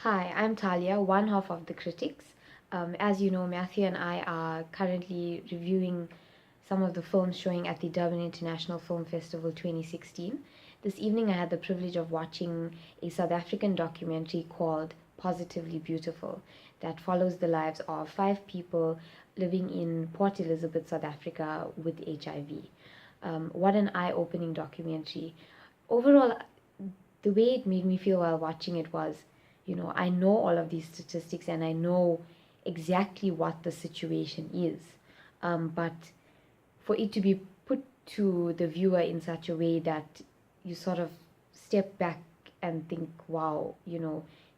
Hi, I'm Taliya, one half of the critics. As you know, Matthew and I are currently reviewing some of the films showing at the Durban International Film Festival 2016. This evening, I had the privilege of watching a South African documentary called Positively Beautiful that follows the lives of 5 people living in Port Elizabeth, South Africa with HIV. What an eye opening documentary. Overall, the way it made me feel while watching it was, I know all of these statistics and I know exactly what the situation is. But for it to be put to the viewer in such a way that you sort of step back and think, wow,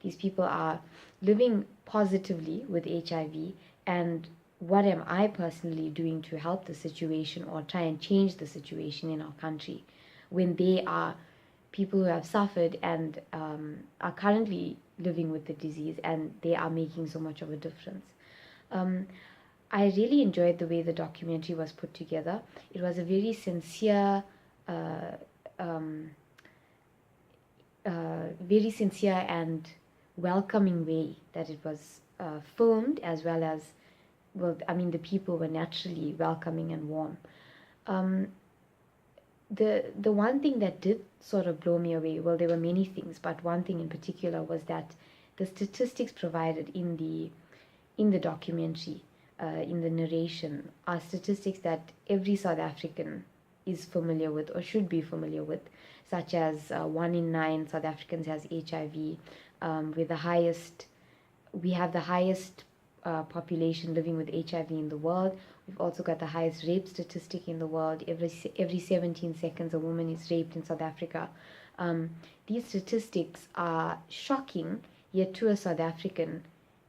these people are living positively with HIV, and what am I personally doing to help the situation or try and change the situation in our country when they are people who have suffered and are currently living with the disease, and they are making so much of a difference. I really enjoyed the way the documentary was put together. It was a very sincere, and welcoming way that it was filmed, as well as, well, I mean, the people were naturally welcoming and warm. The one thing that did sort of blow me away, well, there were many things, but one thing in particular was that the statistics provided in the documentary, in the narration, are statistics that every South African is familiar with or should be familiar with, such as 1 in 9 South Africans has HIV. We have the highest population living with HIV in the world. We've also got the highest rape statistic in the world. Every 17 seconds, a woman is raped in South Africa. These statistics are shocking, yet to a South African,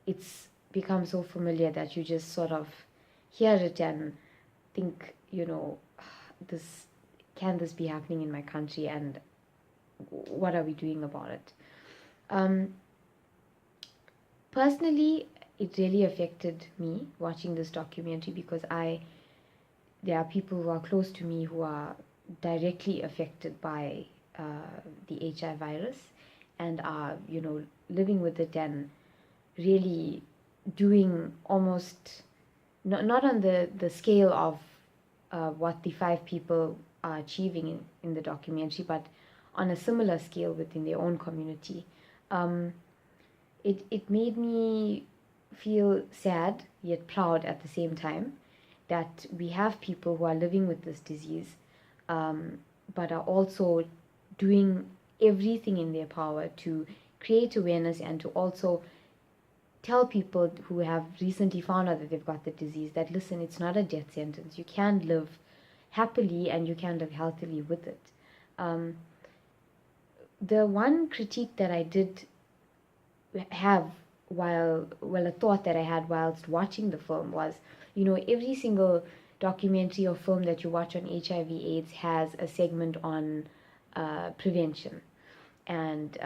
it's become so familiar that you just sort of hear it and think, this can this be happening in my country, and what are we doing about it? Personally, it really affected me watching this documentary because there are people who are close to me who are directly affected by the HIV virus and are, living with it and really doing almost, not on the scale of what the 5 people are achieving in the documentary, but on a similar scale within their own community. It made me feel sad yet proud at the same time that we have people who are living with this disease, but are also doing everything in their power to create awareness and to also tell people who have recently found out that they've got the disease that, listen, it's not a death sentence. You can live happily and you can live healthily with it. The one critique that I did have a thought that I had whilst watching the film was, every single documentary or film that you watch on HIV/AIDS has a segment on prevention and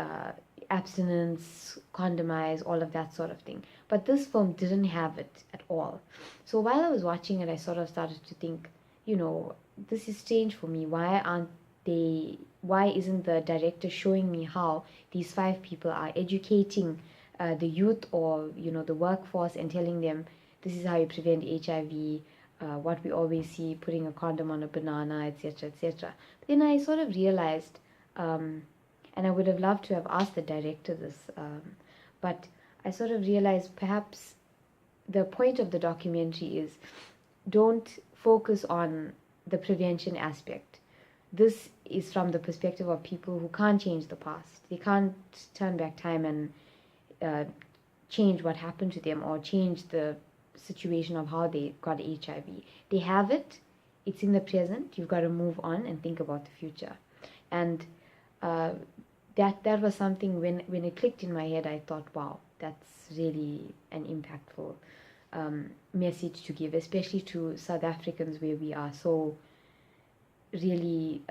abstinence, condomize, all of that sort of thing. But this film didn't have it at all. So while I was watching it, I sort of started to think, this is strange for me. Why isn't the director showing me how these 5 people are educating the youth or, the workforce, and telling them this is how you prevent HIV, what we always see, putting a condom on a banana, etc., etc. But then I sort of realized, and I would have loved to have asked the director this, but I sort of realized perhaps the point of the documentary is, don't focus on the prevention aspect. This is from the perspective of people who can't change the past. They can't turn back time and change what happened to them or change the situation of how they got HIV. They have it. It's in the present. You've got to move on and think about the future. And that was something, when it clicked in my head, I thought, wow, that's really an impactful message to give, especially to South Africans, where we are so really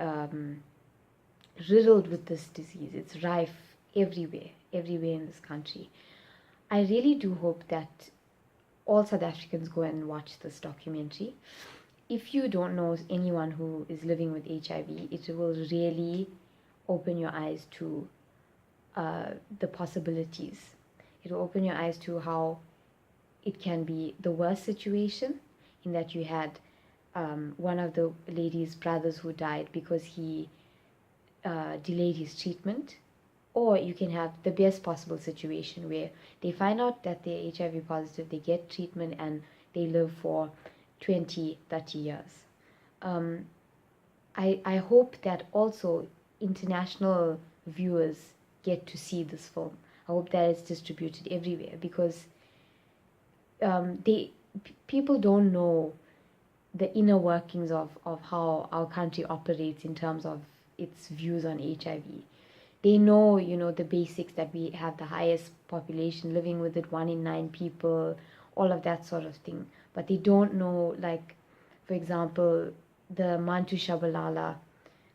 riddled with this disease. It's rife everywhere in this country. I really do hope that all South Africans go and watch this documentary. If you don't know anyone who is living with HIV, it will really open your eyes to the possibilities It will open your eyes to how it can be the worst situation, in that you had one of the lady's brothers who died because he delayed his treatment. Or you can have the best possible situation where they find out that they're HIV positive, they get treatment, and they live for 20, 30 years. I hope that also international viewers get to see this film. I hope that it's distributed everywhere, because people don't know the inner workings of how our country operates in terms of its views on HIV. They know, the basics, that we have the highest population living with it, 1 in 9 people, all of that sort of thing. But they don't know, like, for example, the Mantu Shabalala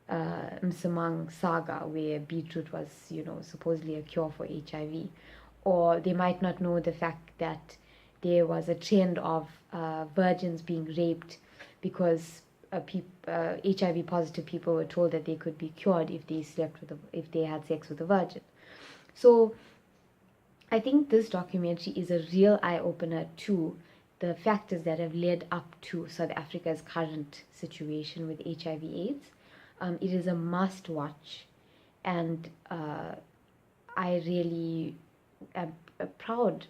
Msamang saga, where beetroot was, supposedly a cure for HIV. Or they might not know the fact that there was a trend of virgins being raped because HIV positive people were told that they could be cured if they had sex with a virgin. So I think this documentary is a real eye-opener to the factors that have led up to South Africa's current situation with HIV/AIDS. It is a must-watch, and I really am proud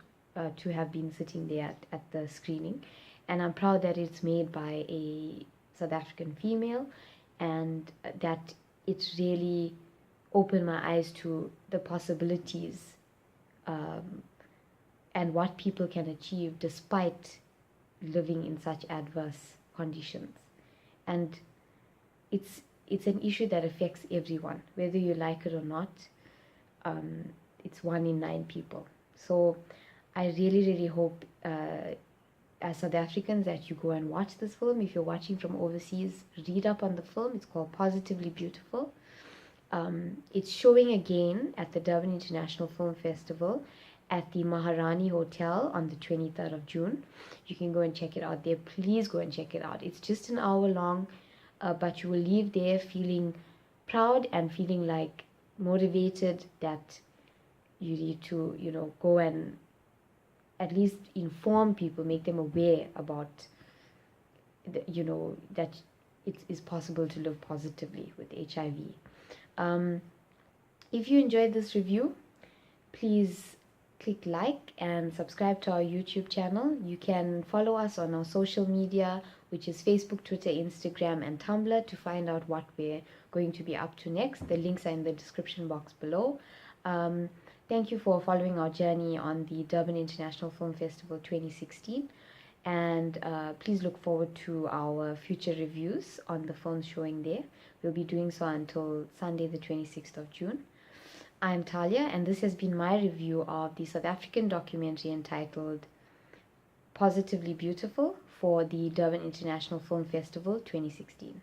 to have been sitting there at the screening, and I'm proud that it's made by a South African female, and that it's really opened my eyes to the possibilities and what people can achieve despite living in such adverse conditions. And it's an issue that affects everyone, whether you like it or not. It's 1 in 9 people. So I really, really hope as South Africans that you go and watch this film. If you're watching from overseas, read up on the film. It's called Positively Beautiful. It's showing again at the Durban International Film Festival at the Maharani Hotel on the 23rd of June. You can go and check it out there. Please go and check it out. It's just an hour long, but you will leave there feeling proud and feeling like motivated that you need to, go and at least inform people, make them aware about, that it is possible to live positively with HIV. If you enjoyed this review, please click like and subscribe to our YouTube channel. You can follow us on our social media, which is Facebook, Twitter, Instagram, and Tumblr, to find out what we're going to be up to next. The links are in the description box below. Thank you for following our journey on the Durban International Film Festival 2016. And please look forward to our future reviews on the films showing there. We'll be doing so until Sunday, the 26th of June. I'm Taliya, and this has been my review of the South African documentary entitled Positively Beautiful for the Durban International Film Festival 2016.